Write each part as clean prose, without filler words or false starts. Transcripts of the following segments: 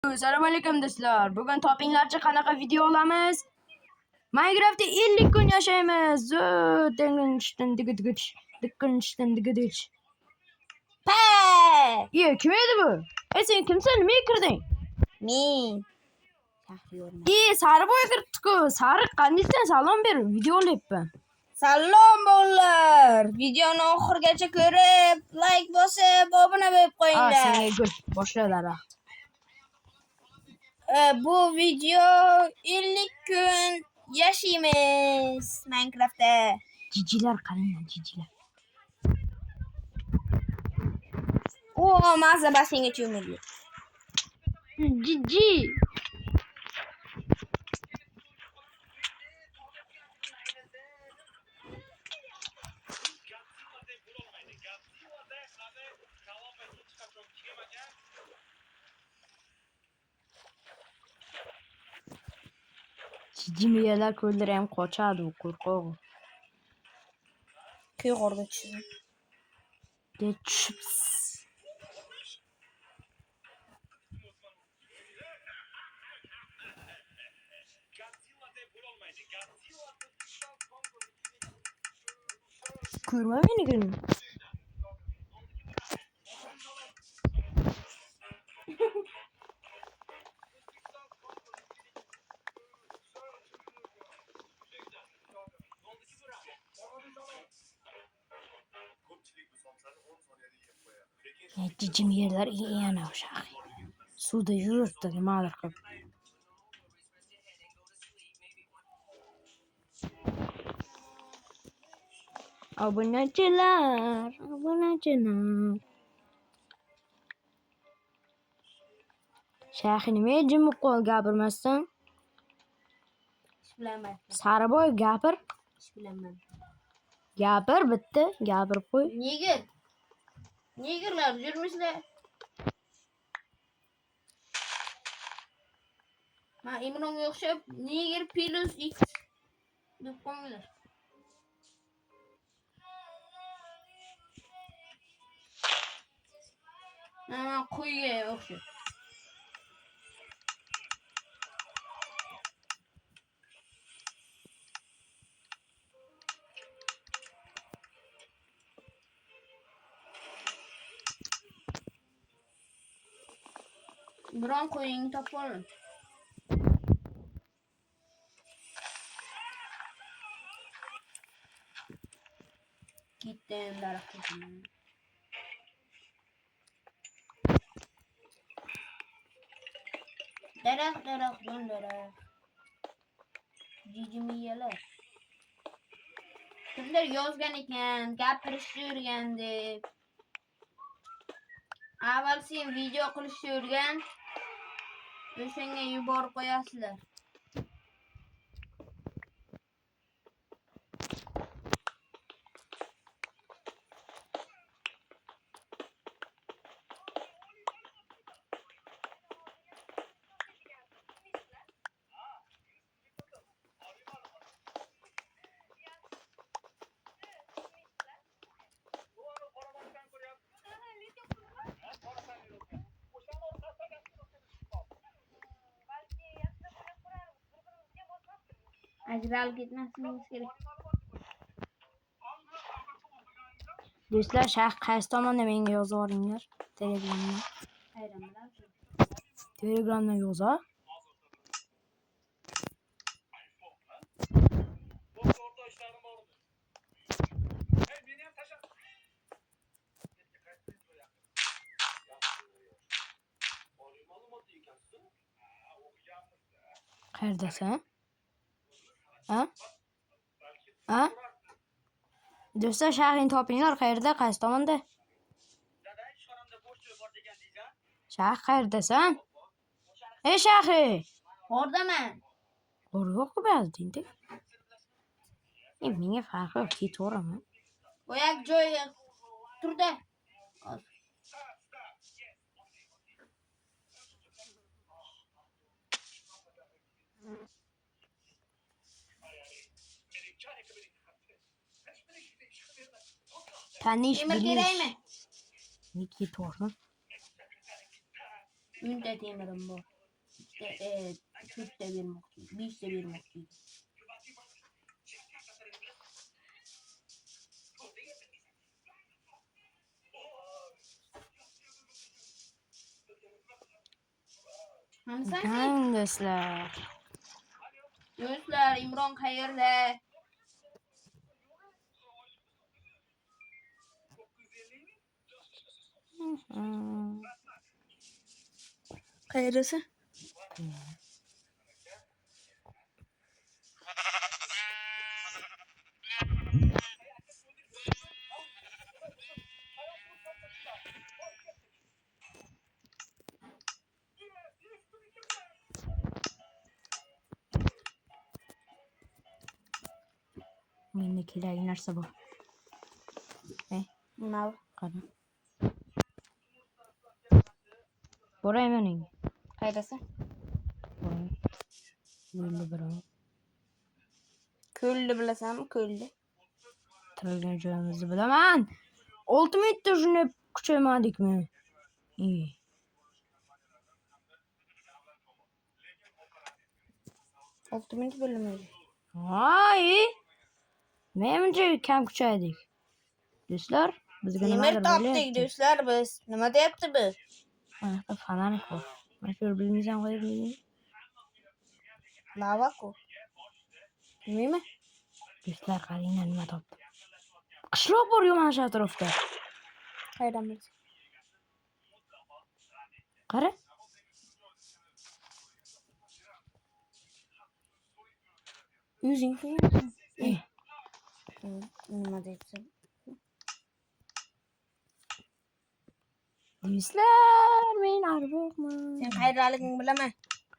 Assalomu alaykum do'stlar. Bugun topinglarcha qanaqa video olamiz? Minecraftda 50 kun yashaymiz. Pe! Kim edi bu? Sen kimsan? Nimaga kirding? Men. Sariboy kirdi-ku. Sariq qandaysan? Salom ber. Video olyapman. Salom bolalar. Videoni oxirigacha ko'rib, like bosib, obuna bo'lib qo'yinglar. Senga gul. Boshlalar. Bu video 50 kun yashaymiz Minecraftda. Jijilar qaranglar, jijilar. Mazza basenga cho'mildi. Jiji. Jimiyalar ko'llar ham qochadi, u qo'rqoq. Qiyg'orga tushdim. Chips. Ko'rma meni gülüm. Cicim yerler iyi yana uşaq. Suda yurtda nimalar qilib. Obunachilar. Shayx nimaga jimib qol gapirmasdan? Ish bilaman. Sariboy gapir. Ish bilaman. Gapir bitta, gapirib qo'y. Negirlar yurmishlar. Imronga o'xshab neger plus x deb qo'yinglar. Qo'yga o'xshab. Biron qo'yingni topib olin. Gittim daraxtga. Daraxt, daraxt. Jijimiyalar. Kimdir yozgan ekan, gapirishni o'rgan deb. Avval sen video qilishni o'rgan. O'shanga yuborib qo'yasizlar. Ajralib ketmasligimiz kerak. Do'stlar, shayx qaysi tomonda menga yozib yuboringlar. Telegramdan. Telegramdan yoza. Qayerdasan? Ha? Do'stlar, shayxni topinglar, qayerda, qaysi tomonda? Shayx qayerdasan? Ey shayxi! Bordaman. Yo'q ba'zida. Menga farqi yo'q, ketaveraman. Oyak joyi turda. Tanish Temir kerakmi? Niki to'g'ri. Ünde temirim bu. 4'te 1 mukti. 5'te 1 mukti. Kan do'stlar. Do'stlar, Imron qayerda? Qayerisi? Menda kerakli narsa bor. Nima? Qara. Borayman menga. Qayerisi? Yo'lda birov. Ko'lni bilasanmi? Ko'lni. Turgan joyimizni bilaman. 6 minutda shuni kuchaymadikmi? 6 minut bo'lmaydi. Voy! Menimcha kam kuchaydik. Do'stlar, bizga Temir nimadir topdik bo'lyapti. do'stlar biz. Nima deyapti bu? Mana fanarik bor. Mana shu bilmaysan qo'yib qo'ying. Lava-ku. Bilmayman. Do'stlar, qaranglar nima topdim. Qishloq bor-ku mana shu atrofda. Qayerdan bilsin? Qara. O'zing qo'yarsan. Nima deyapsan? Do'stlar, men arvoqman. Sen qayerdaligingni bilaman.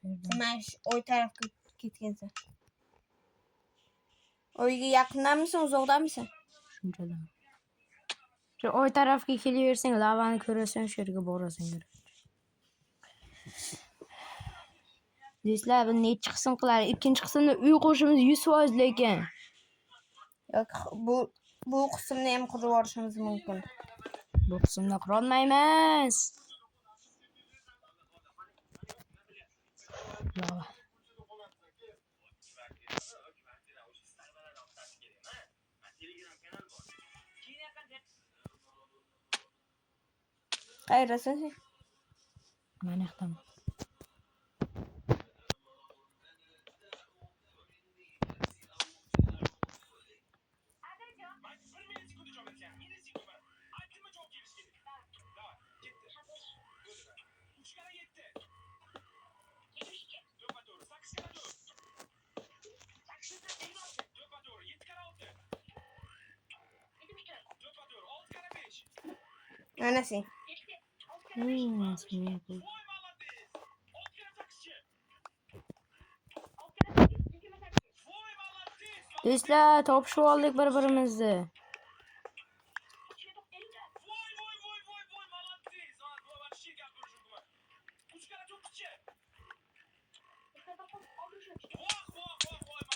Sen mana shu oy tarafga ketgansan. Oyga yaqindanmisan, uzoqdanmisan? Shunchadan. Shu oy tarafga kelaversang, lavani ko'rasan, shu yerga borasan. Do'stlar, bu nechi qism qiladi? Ikkinchi qismda uy qo'shimiz 100% lekin. Yo'q, bu qismni ham qurib yuborishimiz mumkin. Bu qismda qura olmaymiz. Lava. Qayerdasan sen? Mana yoqdaman. Ana sen. Do'stlar, topishib oldik bir-birimizni.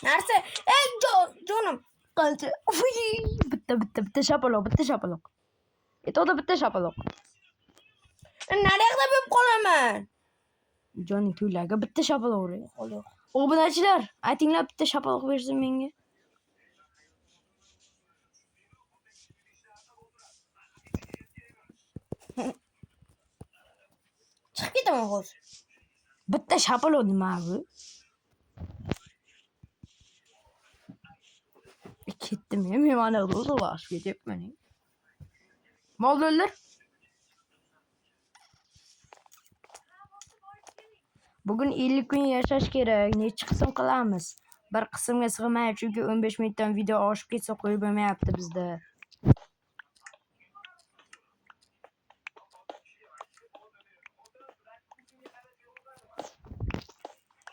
Narsa? Ey jonim. Qancha? Bitta shapaloq. Eto'da bitta shapaloq. Naryoqda bo'lib qolaman. Joning tuylarga bitta shapaloq uradi. Qoldi. Obunachilar, aytinglar bitta shapaloq bersin menga. Chiqib ketaman hozir. Bitta shapaloq nima bu? Ketdim men mana o'zlashib ketyapman. Mo'llar. Bugun 50 kun yashash kerak. Necha qism qilamiz? Bir qismga sig'maydi chunki 15 minutdan video oshib ketsa qo'yib bo'lmayapti bizda.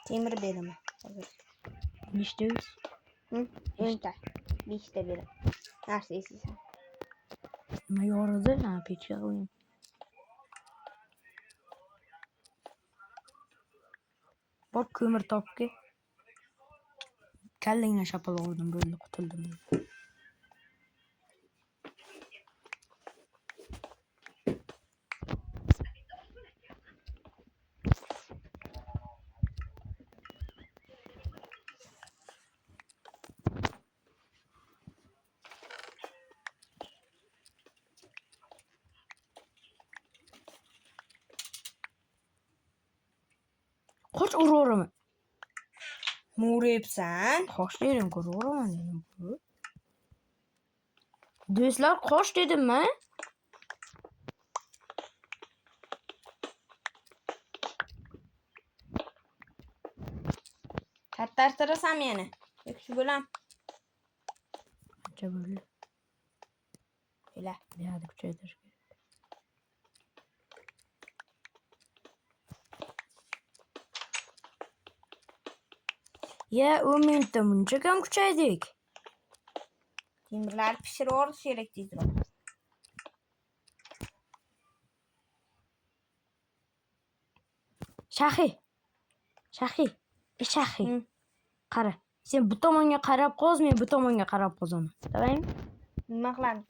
Temir beraman. Hozir. Nechta yuz? 10ta. 5ta beraman. Narsa esiysan. Nima yoridi? Ha, pechga qo'ying. Bor ko'mir topki. Kallangdan shapaloq urdim, bo'ldi, qutuldim. Qoch uraveraman. Muryapsan. Qoch dedim, uraveraman dedim. Do'stlar, qoch dedim-mi? Kattartirasan meni. Yoki shu bo'lam. Qancha bo'ldi? Bila. Buyoqda kuchaytirish kerak. Ya, 10 minutda buncha kam kuchaydik. Temirlar pishirib olish kerak tezroq. Shahi. Shahi. Shahi. Hı. Qara. Sen bu tomonga qarab qoz, men bu tomonga qarab qozaman. Davaymi? Nima qilamiz?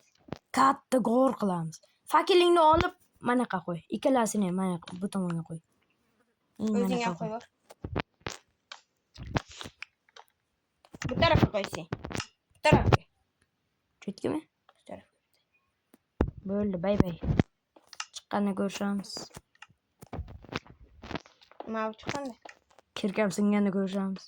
Katta g'or qilamiz. Fakilingni olib manaqa qo'y. Ikkalasini ham mana bu tomonga qo'y. O'zing ham qo'y bor. Bu tarafga qo'ysang. Bu tarafga. Chetgami? Bu tarafga. Bo'ldi, bay bay. Chiqqanda ko'rishamiz. Nima bu chiqqanda? Kirkam singanda ko'rishamiz.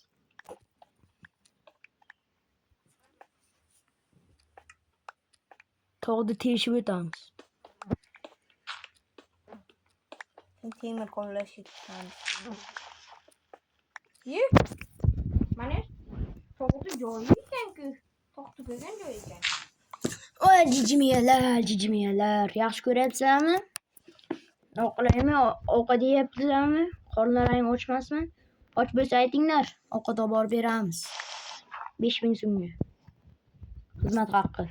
Tog'da teshib o'tamiz. Temir qo'llash ketamiz. Ye. Mana tog'da joyi ekan-ku. Tog'da bo'lgan joy ekan. Oy, jijimiyalar. Yaxshi ko'ryapsizlarmi? Ovqatlaymi? Ovqat yeyapsizlarmi? Qornlaring ochmasmi? Och bo'lsa aytinglar, ovqat olib borib beramiz. 5000 so'mga. Xizmat haqqi.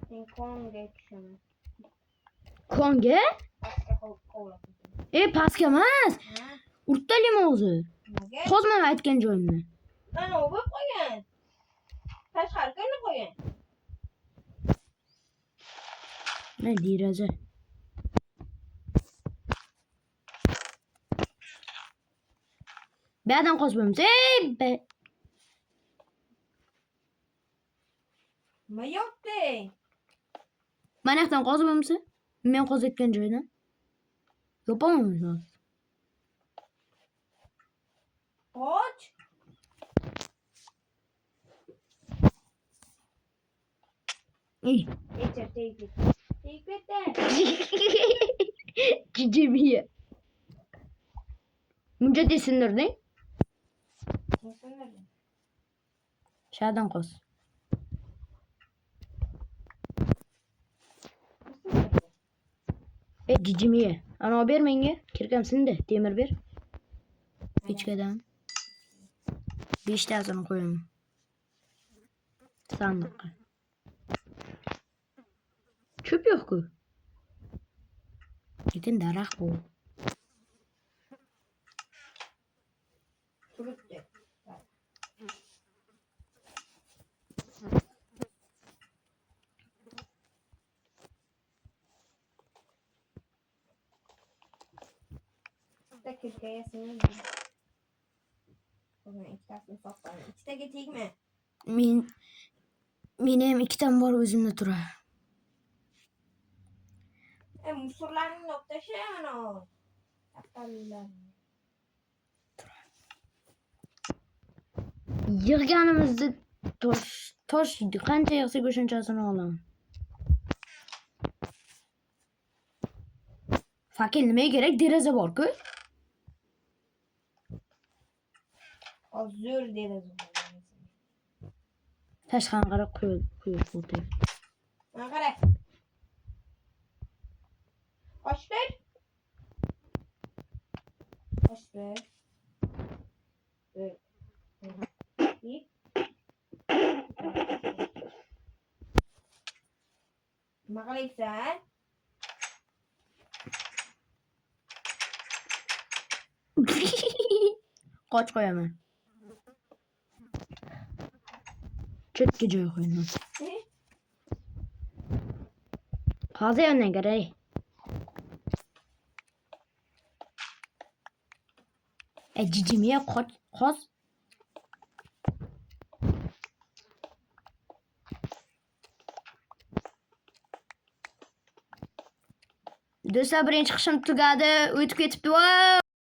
Sen konga tushaman. Konga? Pastga qovladim. Pastga emas. Ha? Urtalim o'zi. Nimaga? Qozman aytgan joyimni. Mana u bo'lib qo'ygan. Tashqariga olib qo'ygan. Ne deraza. Ba'dan qozmaymiz. Be. Nima yo'qding? Mana yoqdan qozmaymiz. Men qozayotgan joydan. Yopamaymiz hozir. Och. Echer tegdi. Tegdi. Cicimiye. Bunca desindirding? Kesinlikle. Şadan qoz. Cicimiye. Ana ber menga. Kirkam sindi. Temir ber. Ichkadan. 5 tasini qo'yaman. Sandiqqa. Cho'p yo'q-ku. Lekin daraxt bu. Turibdi. Kirkaya sinir. Bugün iktasini sokmayın. İçteki tegme. Meni ham ikkitam bor o'zimda turar. Musorlarning noktashi ana. Taptallar. Yig'ganimizda tosh qancha yig'sak o'shanchasini olaman. Fakir nimaga kerak? Deraza bor-ku. Zo'r deraza. Tashqan qarab qo'yib o'tay. Mana qara. Ochdir. Ochdir. Nima qilyapsan? Qoch qo'yaman. Chetga joy qo'yaman. Hozir yondan kerak. Cicimiye qoz Do'stlar, birinchi qism tugadi, o'tib ketibdi. Voy!